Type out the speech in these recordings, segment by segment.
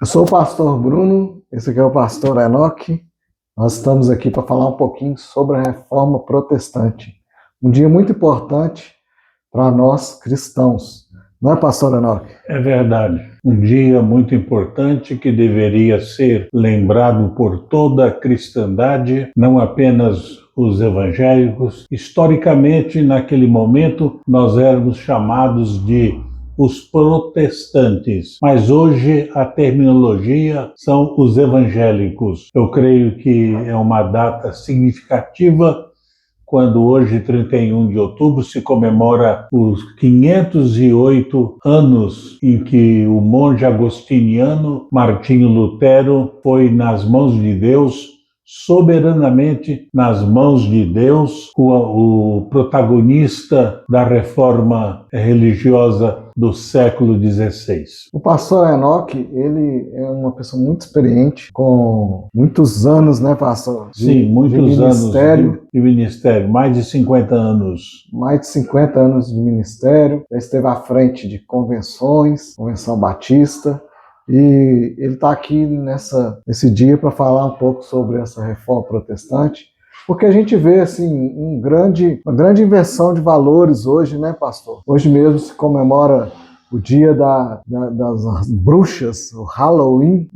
Eu sou o pastor Bruno, esse aqui é o pastor Enoque. Nós estamos aqui para falar um pouquinho sobre a reforma protestante. Um dia muito importante para nós cristãos. Não é, pastor Enoque? É verdade. Um dia muito importante que deveria ser lembrado por toda a cristandade, não apenas os evangélicos. Historicamente, naquele momento, nós éramos chamados de os protestantes, mas hoje a terminologia são os evangélicos. Eu creio que é uma data significativa quando hoje, 31 de outubro, se comemora os 508 anos em que o monge agostiniano Martinho Lutero foi nas mãos de Deus, soberanamente nas mãos de Deus, o protagonista da reforma religiosa do século XVI. O pastor Enoque, ele é uma pessoa muito experiente, com muitos anos, né, pastor? Sim, muitos anos ministério. de ministério, mais de 50 anos. Mais de 50 anos de ministério, já esteve à frente de convenções, Convenção Batista, e ele está aqui nesse dia para falar um pouco sobre essa reforma protestante, porque a gente vê assim uma grande inversão de valores hoje, né, pastor? Hoje mesmo se comemora o dia das bruxas, o Halloween,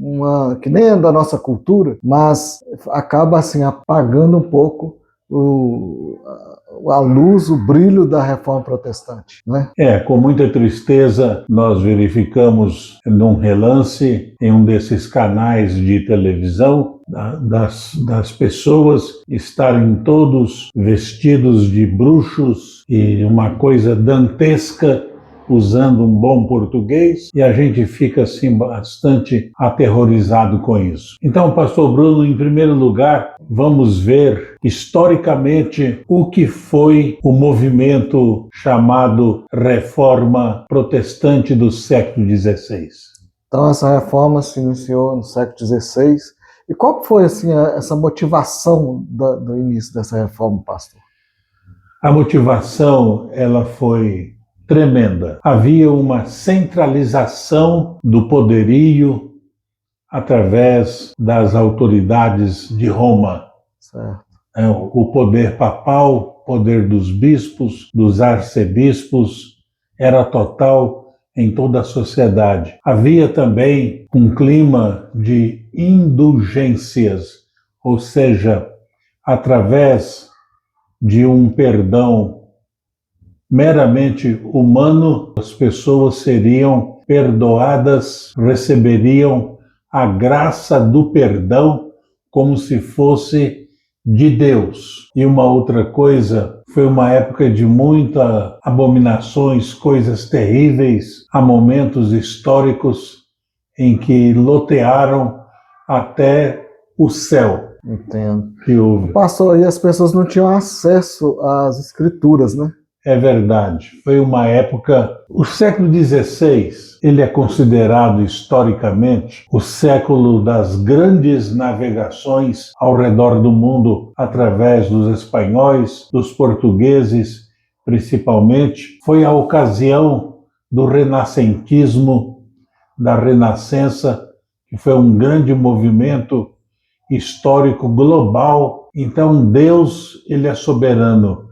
que nem é da nossa cultura, mas acaba assim apagando um pouco a luz, o brilho da reforma protestante, né? Com muita tristeza nós verificamos num relance em um desses canais de televisão das pessoas estarem todos vestidos de bruxos e uma coisa dantesca, usando um bom português, e a gente fica assim bastante aterrorizado com isso. Então, pastor Bruno, em primeiro lugar, vamos ver historicamente o que foi o movimento chamado Reforma Protestante do século XVI. Então, essa reforma se iniciou no século XVI. E qual foi assim essa motivação do início dessa reforma, pastor? A motivação, ela foi tremenda. Havia uma centralização do poderio através das autoridades de Roma. Certo. O poder papal, o poder dos bispos, dos arcebispos, era total em toda a sociedade. Havia também um clima de indulgências, ou seja, através de um perdão meramente humano, as pessoas seriam perdoadas, receberiam a graça do perdão como se fosse de Deus. E uma outra coisa, foi uma época de muitas abominações, coisas terríveis, há momentos históricos em que lotearam até o céu. Entendo. Que houve. Pastor, e as pessoas não tinham acesso às escrituras, né? É verdade, foi uma época... O século XVI, ele é considerado historicamente o século das grandes navegações ao redor do mundo, através dos espanhóis, dos portugueses, principalmente. Foi a ocasião do renascentismo, da Renascença, que foi um grande movimento histórico global. Então Deus, ele é soberano.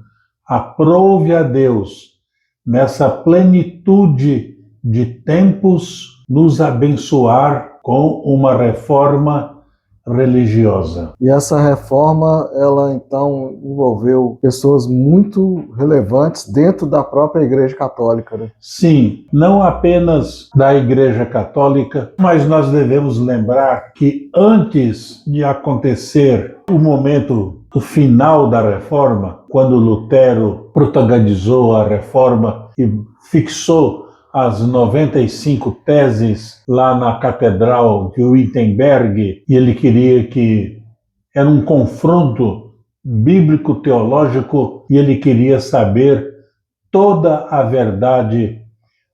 Aprove a Deus, nessa plenitude de tempos, nos abençoar com uma reforma religiosa. E essa reforma, ela então envolveu pessoas muito relevantes dentro da própria Igreja Católica, né? Sim, não apenas da Igreja Católica, mas nós devemos lembrar que antes de acontecer o final da reforma, quando Lutero protagonizou a reforma e fixou as 95 teses lá na Catedral de Wittenberg, e ele queria que era um confronto bíblico-teológico, e ele queria saber toda a verdade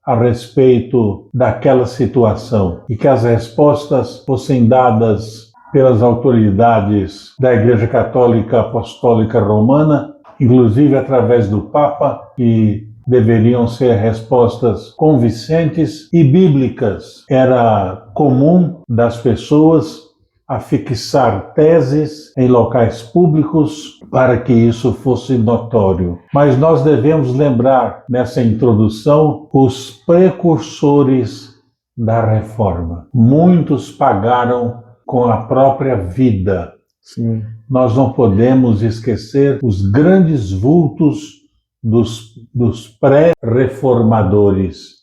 a respeito daquela situação, e que as respostas fossem dadas pelas autoridades da Igreja Católica Apostólica Romana, inclusive através do Papa, e deveriam ser respostas convincentes e bíblicas. Era comum das pessoas afixar teses em locais públicos para que isso fosse notório. Mas nós devemos lembrar, nessa introdução, os precursores da reforma. Muitos pagaram com a própria vida. Sim. Nós não podemos esquecer os grandes vultos dos pré-reformadores.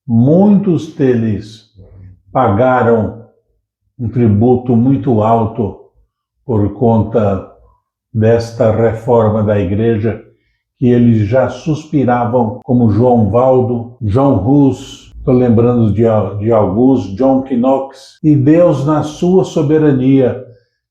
Muitos deles pagaram um tributo muito alto por conta desta reforma da igreja, que eles já suspiravam, como João Valdo, John Hus, estou lembrando de alguns, John Knox, e Deus, na sua soberania,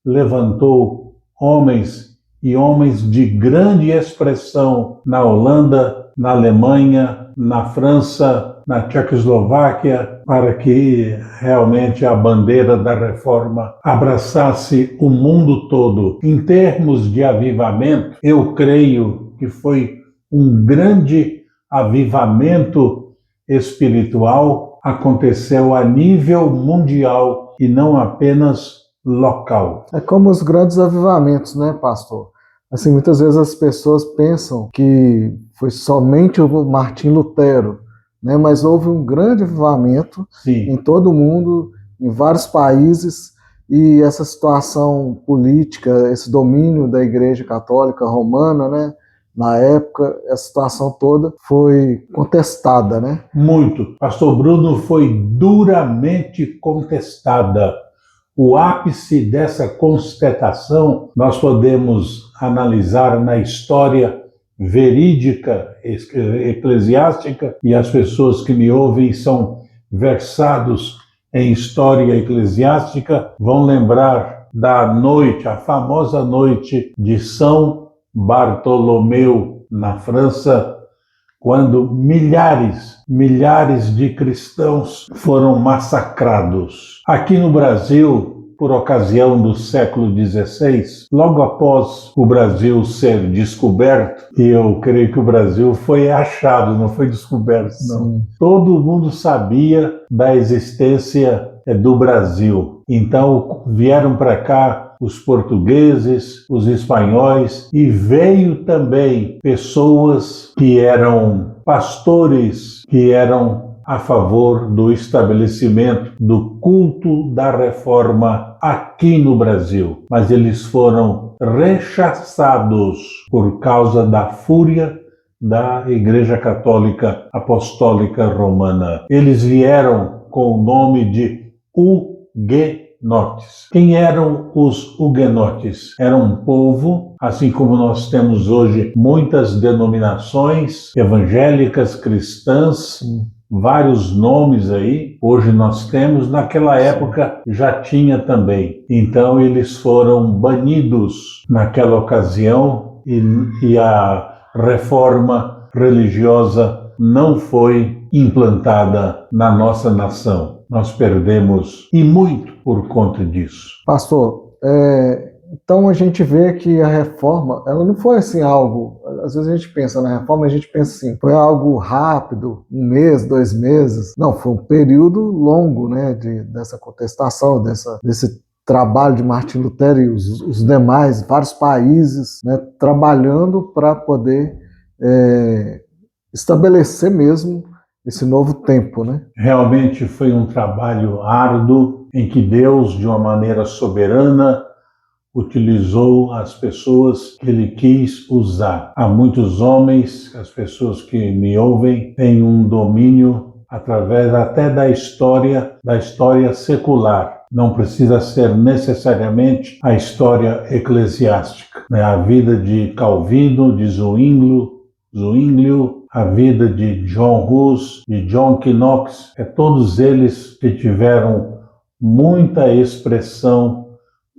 levantou homens e homens de grande expressão na Holanda, na Alemanha, na França, na Tchecoslováquia, para que realmente a bandeira da reforma abraçasse o mundo todo. Em termos de avivamento, eu creio que foi um grande avivamento espiritual, aconteceu a nível mundial e não apenas local. É como os grandes avivamentos, né, pastor? Assim, muitas vezes as pessoas pensam que foi somente o Martim Lutero, né? Mas houve um grande avivamento em todo o mundo, em vários países, e essa situação política, esse domínio da Igreja Católica Romana, né? Na época, essa situação toda foi contestada, né? Muito. Pastor Bruno, foi duramente contestada. O ápice dessa contestação nós podemos analisar na história verídica, eclesiástica, e as pessoas que me ouvem são versados em história eclesiástica, vão lembrar da noite, a famosa noite de São Bartolomeu, na França, quando milhares de cristãos foram massacrados. Aqui no Brasil, por ocasião do século XVI, logo após o Brasil ser descoberto, e eu creio que o Brasil foi achado, não foi descoberto, não. Sim. Todo mundo sabia da existência do Brasil. Então vieram para cá os portugueses, os espanhóis, e veio também pessoas que eram pastores, que eram a favor do estabelecimento do culto da reforma aqui no Brasil. Mas eles foram rechaçados por causa da fúria da Igreja Católica Apostólica Romana. Eles vieram com o nome de huguenotes. Quem eram os huguenotes? Era um povo, assim como nós temos hoje muitas denominações evangélicas, cristãs, vários nomes aí, hoje nós temos, naquela época já tinha também. Então eles foram banidos naquela ocasião e a reforma religiosa não foi implantada na nossa nação. Nós perdemos e muito por conta disso. Pastor, então a gente vê que a reforma, ela não foi assim algo, às vezes a gente pensa na reforma, a gente pensa assim, foi algo rápido, 1 mês, 2 meses. Não, foi um período longo, né, dessa contestação, desse trabalho de Martim Lutero e os demais, vários países, né, trabalhando para poder estabelecer mesmo esse novo tempo, né? Realmente foi um trabalho árduo em que Deus, de uma maneira soberana, utilizou as pessoas que Ele quis usar. Há muitos homens, as pessoas que me ouvem, têm um domínio através até da história secular. Não precisa ser necessariamente a história eclesiástica, né? A vida de Calvino, de Zwinglio, a vida de John Hus, de John Knox, todos eles que tiveram muita expressão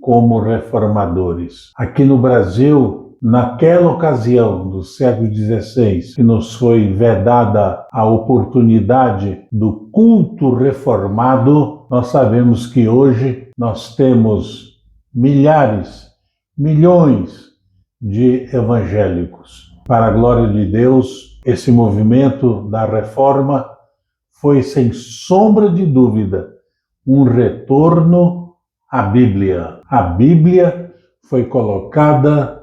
como reformadores. Aqui no Brasil, naquela ocasião do século XVI, que nos foi vedada a oportunidade do culto reformado, nós sabemos que hoje nós temos milhões de evangélicos. Para a glória de Deus, Esse movimento da reforma foi, sem sombra de dúvida, um retorno à Bíblia. A Bíblia foi colocada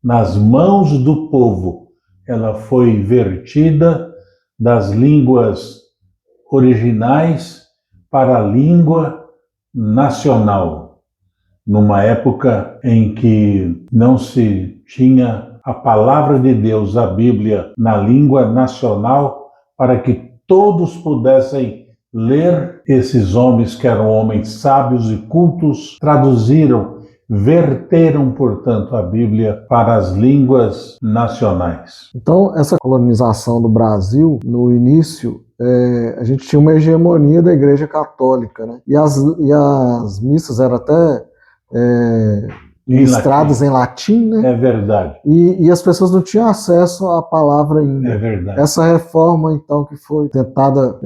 nas mãos do povo. Ela foi vertida das línguas originais para a língua nacional, numa época em que não se tinha a palavra de Deus, a Bíblia, na língua nacional, para que todos pudessem ler. Esses homens, que eram homens sábios e cultos, traduziram, verteram, portanto, a Bíblia para as línguas nacionais. Então, essa colonização do Brasil, no início, a gente tinha uma hegemonia da Igreja Católica, né? E as missas eram até ministradas em latim, né? É verdade. E as pessoas não tinham acesso à palavra ainda. É verdade. Essa reforma, então, que foi tentada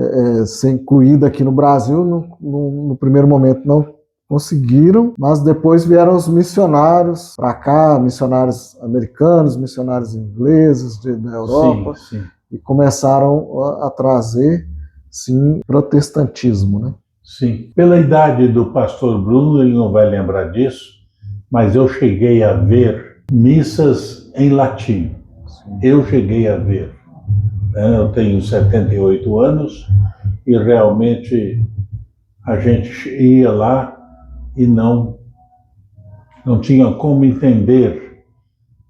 ser incluída aqui no Brasil, no primeiro momento não conseguiram, mas depois vieram os missionários para cá, missionários americanos, missionários ingleses da Europa, sim. E começaram a trazer, sim, protestantismo, né? Sim. Pela idade do pastor Bruno, ele não vai lembrar disso, mas eu cheguei a ver missas em latim. Sim. Eu cheguei a ver. Eu tenho 78 anos e realmente a gente ia lá e não tinha como entender,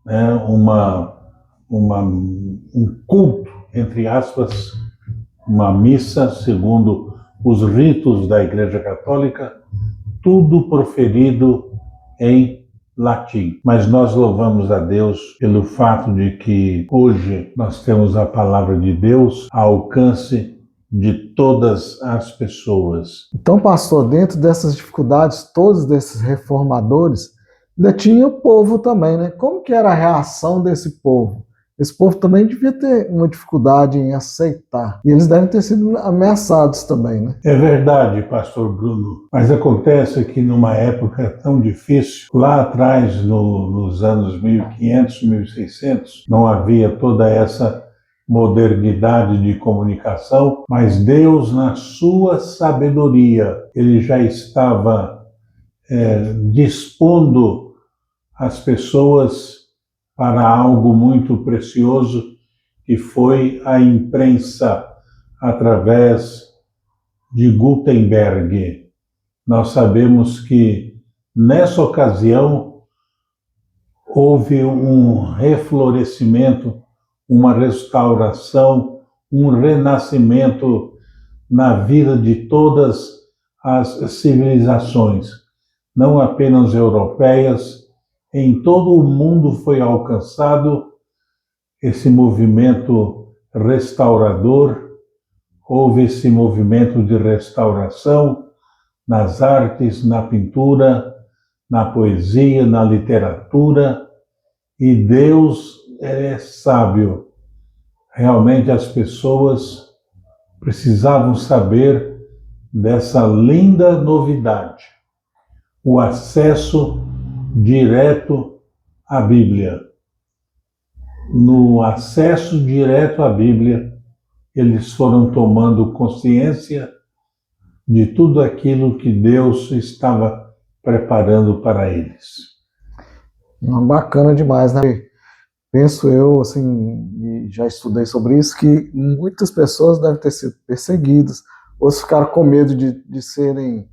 né, um culto, entre aspas, uma missa segundo os ritos da Igreja Católica, tudo proferido em latim. Mas nós louvamos a Deus pelo fato de que hoje nós temos a palavra de Deus ao alcance de todas as pessoas. Então, pastor, dentro dessas dificuldades, todos desses reformadores, ainda tinha o povo também, né? Como que era a reação desse povo? Esse povo também devia ter uma dificuldade em aceitar. E eles devem ter sido ameaçados também, né? É verdade, pastor Bruno. Mas acontece que numa época tão difícil, lá atrás, nos anos 1500, 1600, não havia toda essa modernidade de comunicação, mas Deus, na sua sabedoria, ele já estava dispondo as pessoas para algo muito precioso, que foi a imprensa através de Gutenberg. Nós sabemos que nessa ocasião houve um reflorescimento, uma restauração, um renascimento na vida de todas as civilizações, não apenas europeias. Em todo o mundo foi alcançado esse movimento restaurador. Houve esse movimento de restauração nas artes, na pintura, na poesia, na literatura, e Deus é sábio. Realmente as pessoas precisavam saber dessa linda novidade, o acesso direto à Bíblia. No acesso direto à Bíblia, eles foram tomando consciência de tudo aquilo que Deus estava preparando para eles. Bacana demais, né? Penso eu, assim, e já estudei sobre isso, que muitas pessoas devem ter sido perseguidas, ou ficaram com medo de serem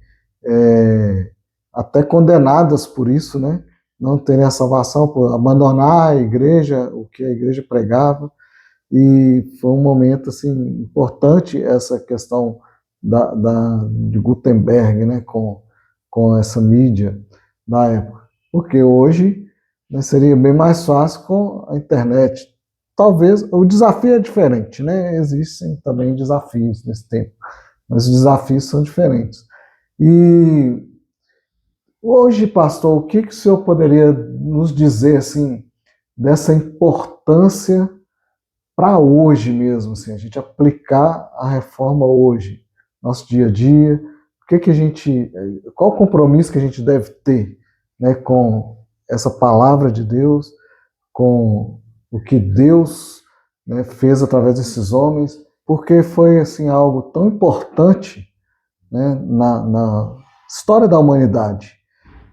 até condenadas por isso, né? Não terem a salvação, por abandonar a igreja, o que a igreja pregava. E foi um momento assim importante essa questão de Gutenberg, né, com essa mídia da época, porque hoje, né, seria bem mais fácil com a internet. Talvez o desafio é diferente, né? Existem também desafios nesse tempo, mas os desafios são diferentes. E hoje, pastor, o que o senhor poderia nos dizer assim dessa importância para hoje mesmo, assim, a gente aplicar a reforma hoje, nosso dia a dia, qual o compromisso que a gente deve ter, né, com essa palavra de Deus, com o que Deus né, fez através desses homens, porque foi assim algo tão importante, né, na história da humanidade.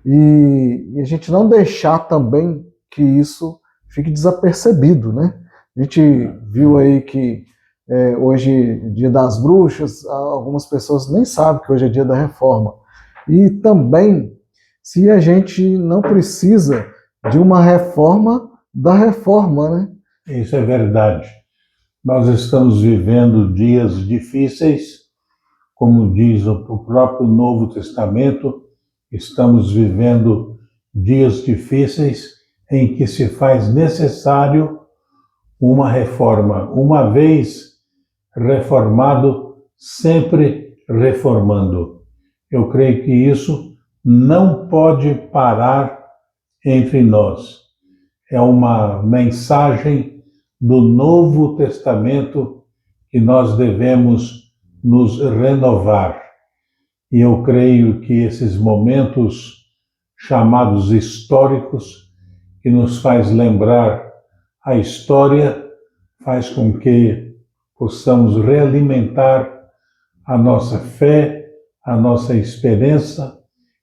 E a gente não deixar também que isso fique desapercebido, né? A gente viu aí que hoje, Dia das Bruxas, algumas pessoas nem sabem que hoje é Dia da Reforma. E também, se a gente não precisa de uma reforma da reforma, né? Isso é verdade. Nós estamos vivendo dias difíceis, como diz o próprio Novo Testamento, estamos vivendo dias difíceis em que se faz necessário uma reforma. Uma vez reformado, sempre reformando. Eu creio que isso não pode parar entre nós. É uma mensagem do Novo Testamento que nós devemos nos renovar. E eu creio que esses momentos chamados históricos, que nos faz lembrar a história, faz com que possamos realimentar a nossa fé, a nossa esperança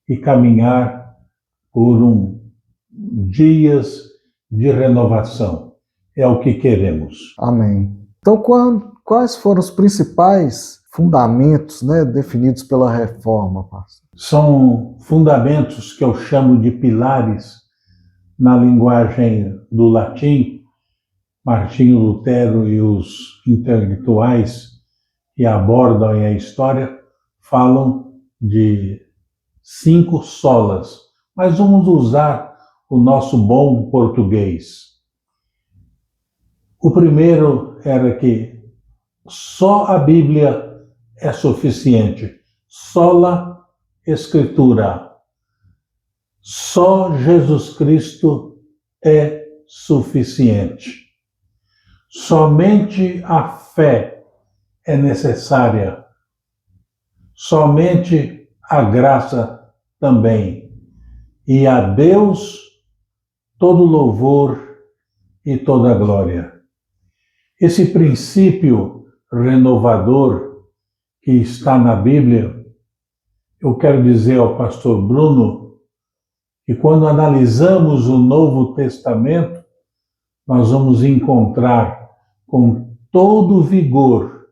e caminhar por dias de renovação. É o que queremos. Amém. Então, quais foram os principais fundamentos, né, definidos pela reforma, pastor? São fundamentos que eu chamo de pilares na linguagem do latim. Martinho Lutero e os intelectuais que abordam a história falam de 5 solas, mas vamos usar o nosso bom português. O primeiro era que só a Bíblia é suficiente, sola Escritura. Só Jesus Cristo é suficiente. Somente a fé é necessária. Somente a graça também. E a Deus todo louvor e toda glória. Esse princípio renovador que está na Bíblia, eu quero dizer ao pastor Bruno que quando analisamos o Novo Testamento, nós vamos encontrar com todo vigor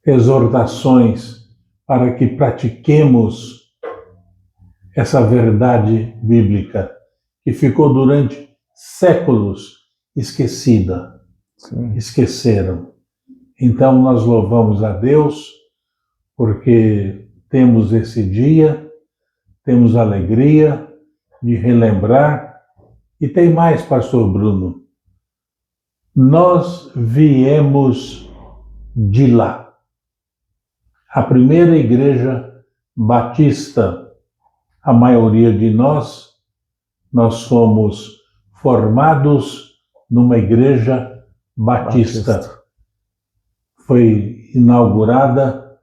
exortações para que pratiquemos essa verdade bíblica que ficou durante séculos esquecida. Sim. Esqueceram. Então nós louvamos a Deus porque temos esse dia, temos a alegria de relembrar. E tem mais, pastor Bruno. Nós viemos de lá. A primeira igreja batista, a maioria de nós somos formados numa igreja batista. Foi inaugurada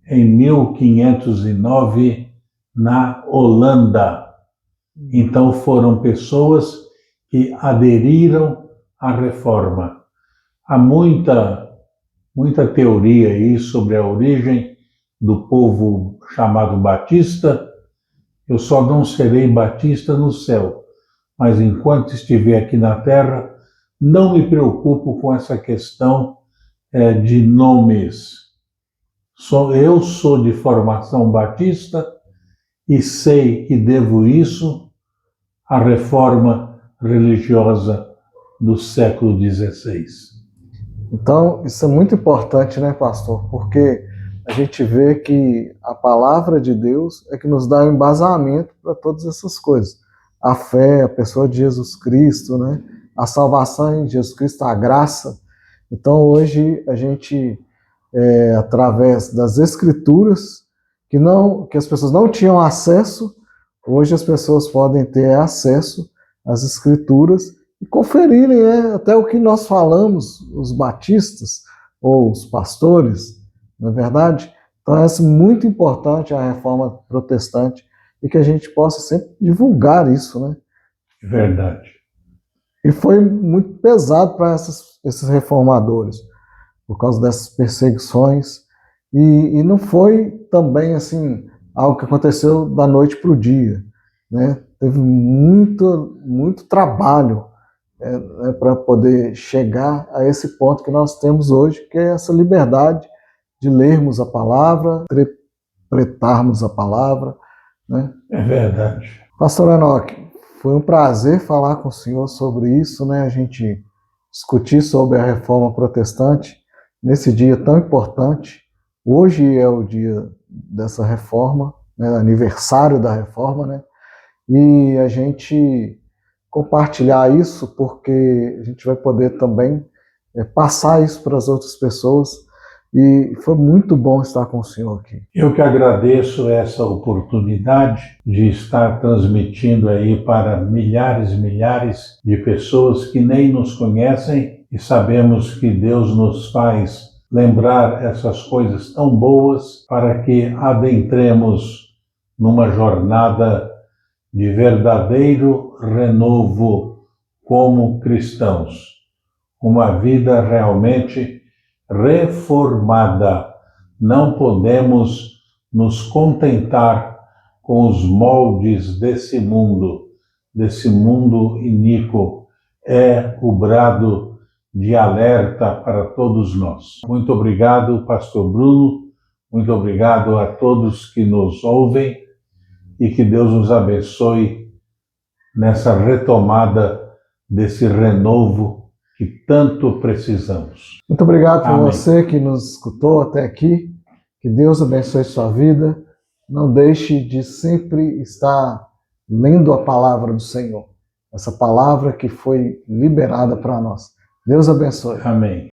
em 1509 na Holanda. Então foram pessoas que aderiram à reforma. Há muita teoria aí sobre a origem do povo chamado batista. Eu só não serei batista no céu, mas enquanto estiver aqui na terra, não me preocupo com essa questão de nomes. Eu sou de formação batista e sei que devo isso à reforma religiosa do século XVI. Então, isso é muito importante, né, pastor? Porque a gente vê que a palavra de Deus é que nos dá um embasamento para todas essas coisas. A fé, a pessoa de Jesus Cristo, né? A salvação em Jesus Cristo, a graça. Então, hoje, a gente, através das Escrituras, que as pessoas não tinham acesso, hoje as pessoas podem ter acesso às Escrituras e conferirem até o que nós falamos, os batistas ou os pastores, não é verdade? Então é muito importante a reforma protestante e que a gente possa sempre divulgar isso, né? Verdade. E foi muito pesado para esses reformadores, por causa dessas perseguições. E não foi também assim algo que aconteceu da noite para o dia, né? Teve muito trabalho para poder chegar a esse ponto que nós temos hoje, que é essa liberdade de lermos a palavra, interpretarmos a palavra, né? É verdade. Pastor Enoque, foi um prazer falar com o senhor sobre isso, né? A gente discutir sobre a reforma protestante nesse dia tão importante. Hoje é o dia dessa reforma, né? Aniversário da reforma, né? E a gente compartilhar isso, porque a gente vai poder também passar isso para as outras pessoas. E foi muito bom estar com o senhor aqui. Eu que agradeço essa oportunidade de estar transmitindo aí para milhares e milhares de pessoas que nem nos conhecem, e sabemos que Deus nos faz lembrar essas coisas tão boas para que adentremos numa jornada de verdadeiro renovo como cristãos. Uma vida realmente reformada. Não podemos nos contentar com os moldes desse mundo iníquo. É o brado de alerta para todos nós. Muito obrigado, Pastor Bruno. Muito obrigado a todos que nos ouvem e que Deus nos abençoe nessa retomada desse renovo que tanto precisamos. Muito obrigado por você que nos escutou até aqui. Que Deus abençoe sua vida. Não deixe de sempre estar lendo a palavra do Senhor. Essa palavra que foi liberada para nós. Deus abençoe. Amém.